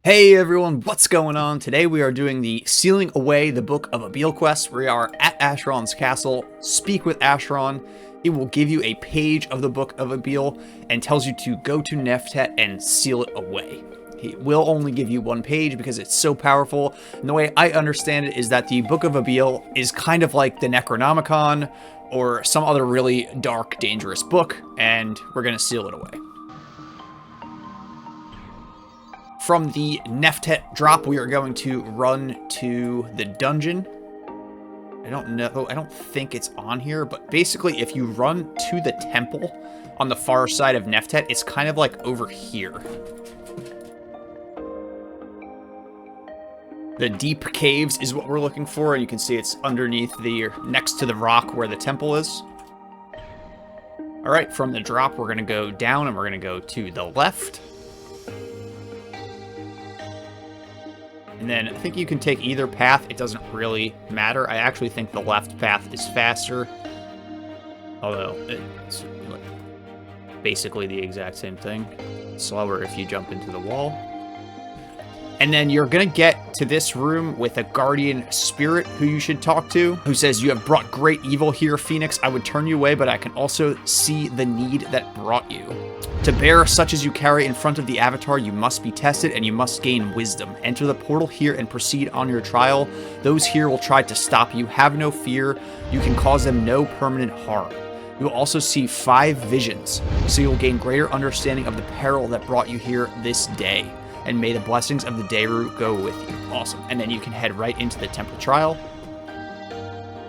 Hey everyone, what's going on? Today we are doing the Sealing Away the Book of Eibhil quest. We are at Asheron's castle. Speak with Asheron. It will give you a page of the Book of Eibhil and tells you to go to Neftet and seal it away. He will only give you one page because it's so powerful. And the way I understand it is that the Book of Eibhil is kind of like the Necronomicon or some other really dark, dangerous book, and we're going to seal it away. From the Neftet drop, we are going to run to the dungeon. I don't think it's on here, but basically if you run to the temple on the far side of Neftet, it's kind of like over here. The deep caves is what we're looking for, and you can see it's underneath next to the rock where the temple is. All right, from the drop, we're gonna go down and we're gonna go to the left. And then I think you can take either path. It doesn't really matter. I actually think the left path is faster. Although, it's basically the exact same thing. Slower if you jump into the wall. And then you're going to get to this room with a guardian spirit who you should talk to, who says, "You have brought great evil here, Phoenix. I would turn you away, but I can also see the need that brought you. To bear such as you carry in front of the Avatar, you must be tested and you must gain wisdom. Enter the portal here and proceed on your trial. Those here will try to stop you. Have no fear. You can cause them no permanent harm. You will also see 5 visions, so you will gain greater understanding of the peril that brought you here this day. And may the blessings of the Dayru go with you." Awesome. And then you can head right into the temple trial.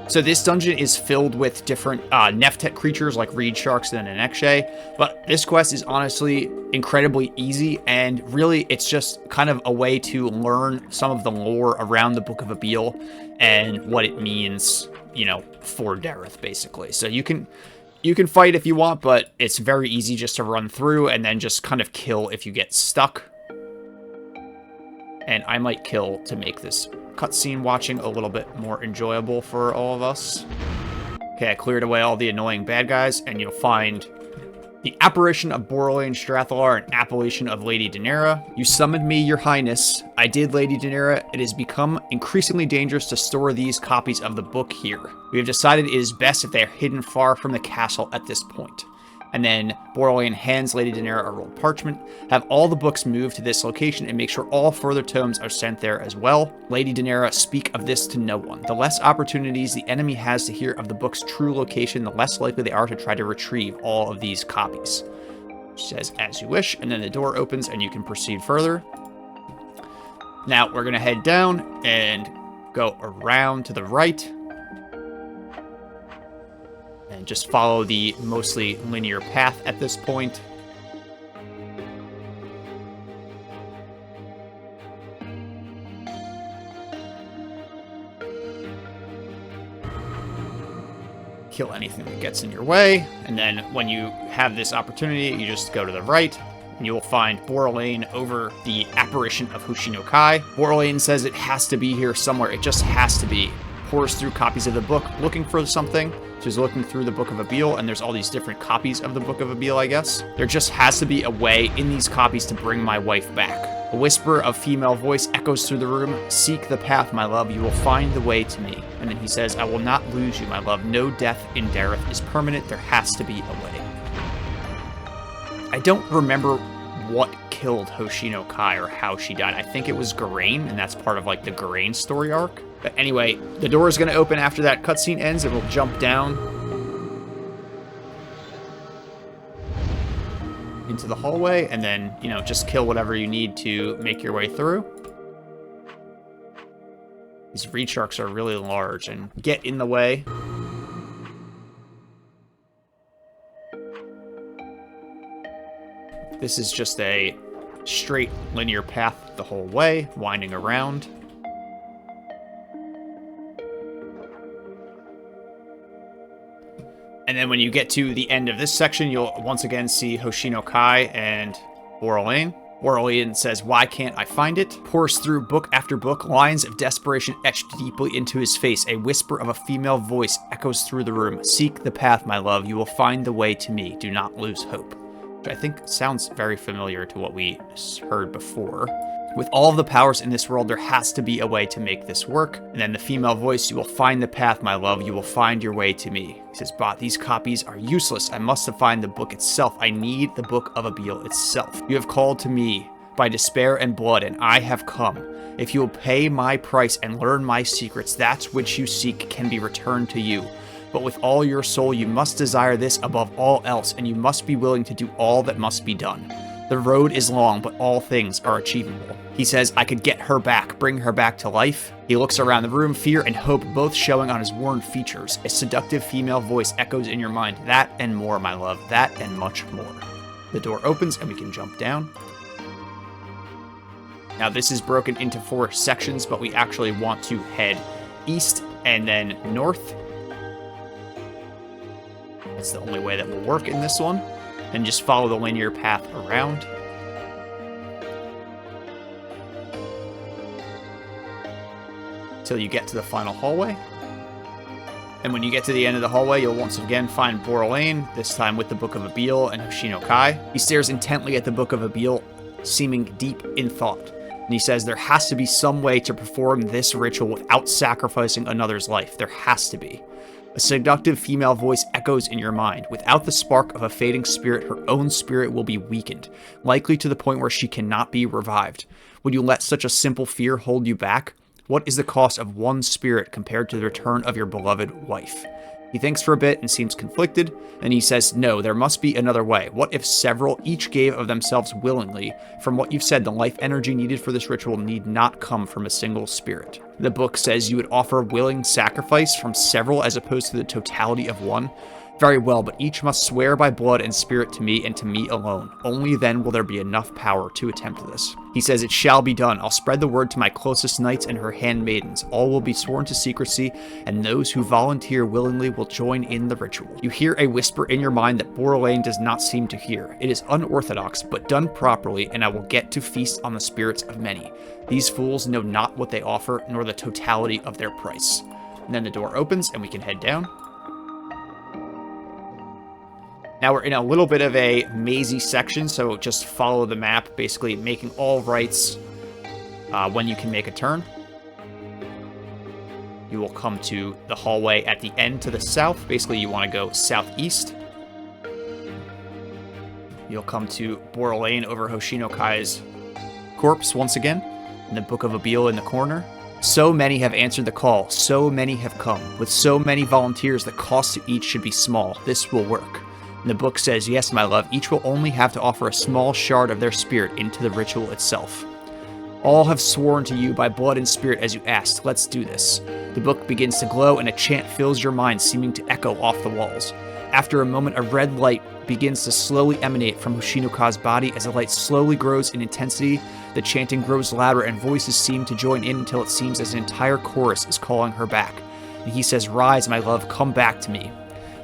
So this dungeon is filled with different Neftet creatures like reed sharks and an Ekshay, but this quest is honestly incredibly easy, and really it's just kind of a way to learn some of the lore around the Book of Eibhil and what it means, you know, for Dareth, basically. So you can fight if you want, but it's very easy just to run through and then just kind of kill if you get stuck. And I might kill to make this cutscene watching a little bit more enjoyable for all of us. Okay, I cleared away all the annoying bad guys, and you'll find the apparition of Borlain Strathalar and appellation of Lady Daenerys. "You summoned me, your highness. I did, Lady Daenerys. It has become increasingly dangerous to store these copies of the book here. We have decided it is best if they are hidden far from the castle at this point." And then Borlain hands Lady Daenerys a rolled parchment. "Have all the books moved to this location and make sure all further tomes are sent there as well. Lady Daenerys, speak of this to no one. The less opportunities the enemy has to hear of the book's true location, the less likely they are to try to retrieve all of these copies." She says, "As you wish," and then the door opens and you can proceed further. Now we're going to head down and go around to the right. And just follow the mostly linear path at this point. Kill anything that gets in your way. And then when you have this opportunity, you just go to the right. And you will find Borlain over the apparition of Hoshino Kai. Borlain says it has to be here somewhere. It just has to be. Pours through copies of the book looking for something. She's looking through the Book of Eibhil, and there's all these different copies of the Book of Eibhil, I guess. There just has to be a way in these copies to bring my wife back. A whisper of female voice echoes through the room. "Seek the path, my love. You will find the way to me." And then he says, "I will not lose you, my love. No death in Dareth is permanent. There has to be a way." I don't remember what killed Hoshino Kai or how she died. I think it was Garain, and that's part of like the Garain story arc. But anyway, the door is going to open after that cutscene ends, and we'll jump down into the hallway, and then, you know, just kill whatever you need to make your way through. These reed sharks are really large and get in the way. This is just a straight linear path the whole way, winding around. And then when you get to the end of this section, you'll once again see Hoshino Kai and Borlain. Borlain says, "Why can't I find it?" Pours through book after book, lines of desperation etched deeply into his face. A whisper of a female voice echoes through the room. "Seek the path, my love. You will find the way to me. Do not lose hope." Which I think sounds very familiar to what we heard before. With all of the powers in this world, there has to be a way to make this work. And then the female voice, you will find the path, my love. You will find your way to me. He says, but these copies are useless. I must have found the book itself. I need the book of Eibhil itself. You have called to me by despair and blood, and I have come. If you will pay my price and learn my secrets, that which you seek can be returned to you. But with all your soul, you must desire this above all else, and you must be willing to do all that must be done. The road is long, but all things are achievable. He says, I could get her back, bring her back to life. He looks around the room, fear and hope both showing on his worn features. A seductive female voice echoes in your mind, that and more, my love, that and much more. The door opens and we can jump down. Now this is broken into 4 sections, but we actually want to head east and then north. That's the only way that will work in this one. And just follow the linear path around. Till you get to the final hallway. And when you get to the end of the hallway, you'll once again find Borlain, this time with the Book of Eibhil and Hoshino Kai. He stares intently at the Book of Eibhil, seeming deep in thought. And he says there has to be some way to perform this ritual without sacrificing another's life. There has to be. A seductive female voice echoes in your mind. Without the spark of a fading spirit, her own spirit will be weakened, likely to the point where she cannot be revived. Would you let such a simple fear hold you back? What is the cost of one spirit compared to the return of your beloved wife? He thinks for a bit and seems conflicted, and he says, no, there must be another way. What if several each gave of themselves willingly? From what you've said, the life energy needed for this ritual need not come from a single spirit. The book says you would offer willing sacrifice from several as opposed to the totality of one. Very well, but each must swear by blood and spirit to me and to me alone. Only then will there be enough power to attempt this. He says, it shall be done. I'll spread the word to my closest knights and her handmaidens. All will be sworn to secrecy, and those who volunteer willingly will join in the ritual. You hear a whisper in your mind that Borlain does not seem to hear. It is unorthodox, but done properly, and I will get to feast on the spirits of many. These fools know not what they offer, nor the totality of their price. And then the door opens, and we can head down. Now we're in a little bit of a mazy section, so just follow the map, basically making all rights when you can make a turn. You will come to the hallway at the end to the south. Basically, you want to go southeast. You'll come to Borlain over Hoshino Kai's corpse once again, and the Book of Eibhil in the corner. So many have answered the call, so many have come. With so many volunteers, the cost to each should be small. This will work. And the book says, yes, my love, each will only have to offer a small shard of their spirit into the ritual itself. All have sworn to you by blood and spirit as you asked. Let's do this. The book begins to glow and a chant fills your mind, seeming to echo off the walls. After a moment, a red light begins to slowly emanate from Hoshino-Ka's body. As the light slowly grows in intensity, the chanting grows louder and voices seem to join in until it seems as an entire chorus is calling her back. And he says, rise, my love, come back to me.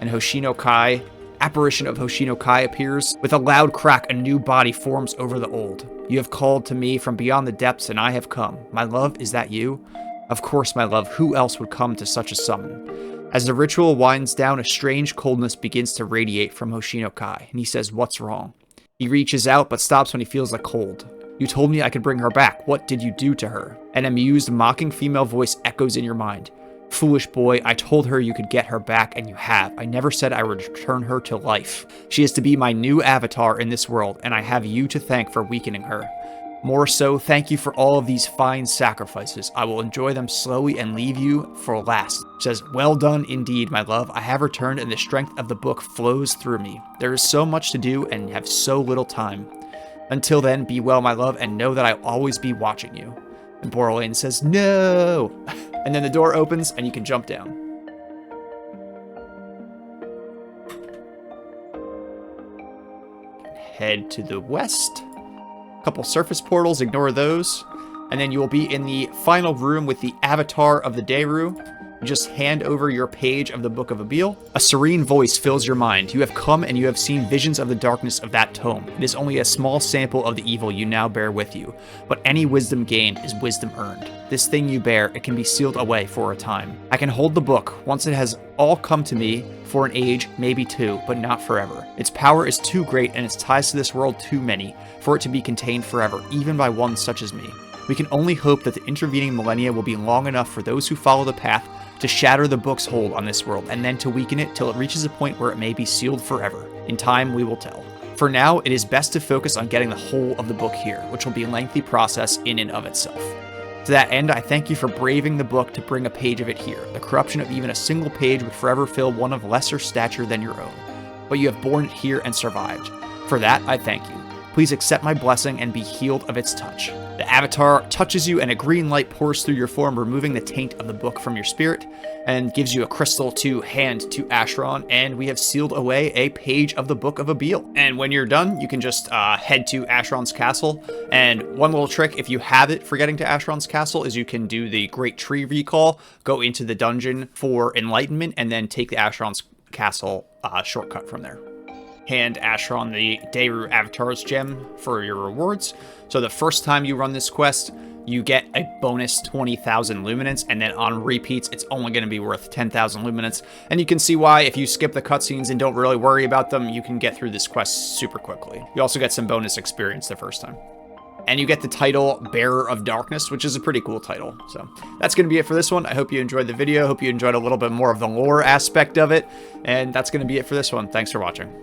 And Hoshino-Kai, apparition of Hoshino-Kai appears. With a loud crack, a new body forms over the old. You have called to me from beyond the depths, and I have come. My love, is that you? Of course, my love, who else would come to such a summon? As the ritual winds down, a strange coldness begins to radiate from Hoshino-Kai, and he says, what's wrong? He reaches out, but stops when he feels the cold. You told me I could bring her back. What did you do to her? An amused, mocking female voice echoes in your mind. Foolish boy, I told her you could get her back, and you have. I never said I would return her to life. She is to be my new avatar in this world, and I have you to thank for weakening her. More so, thank you for all of these fine sacrifices. I will enjoy them slowly and leave you for last. She says, well done indeed, my love. I have returned, and the strength of the book flows through me. There is so much to do, and have so little time. Until then, be well, my love, and know that I'll always be watching you. And Borlain says, no! And then the door opens, and you can jump down. Head to the west. A couple surface portals, ignore those. And then you will be in the final room with the avatar of the Deru. You just hand over your page of the Book of Eibhil. A serene voice fills your mind. You have come and you have seen visions of the darkness of that tome. It is only a small sample of the evil you now bear with you, but any wisdom gained is wisdom earned. This thing you bear, it can be sealed away for a time. I can hold the book once it has all come to me for an age, maybe two, but not forever. Its power is too great and its ties to this world too many for it to be contained forever, even by one such as me. We can only hope that the intervening millennia will be long enough for those who follow the path to shatter the book's hold on this world, and then to weaken it till it reaches a point where it may be sealed forever. In time, we will tell. For now, it is best to focus on getting the whole of the book here, which will be a lengthy process in and of itself. To that end, I thank you for braving the book to bring a page of it here. The corruption of even a single page would forever fill one of lesser stature than your own. But you have borne it here and survived. For that, I thank you. Please accept my blessing and be healed of its touch. The avatar touches you and a green light pours through your form, removing the taint of the book from your spirit, and gives you a crystal to hand to Asheron, and we have sealed away a page of the Book of Eibhil. And when you're done, you can just head to Asheron's castle, and one little trick, if you have it for getting to Asheron's castle, is you can do the Great Tree Recall, go into the dungeon for Enlightenment, and then take the Asheron's castle shortcut from there. Hand Asheron the Daru Avatar's gem for your rewards. So the first time you run this quest, you get a bonus 20,000 luminance, and then on repeats, it's only going to be worth 10,000 luminance. And you can see why, if you skip the cutscenes and don't really worry about them, you can get through this quest super quickly. You also get some bonus experience the first time. And you get the title Bearer of Darkness, which is a pretty cool title. So that's going to be it for this one. I hope you enjoyed the video. Hope you enjoyed a little bit more of the lore aspect of it. And that's going to be it for this one. Thanks for watching.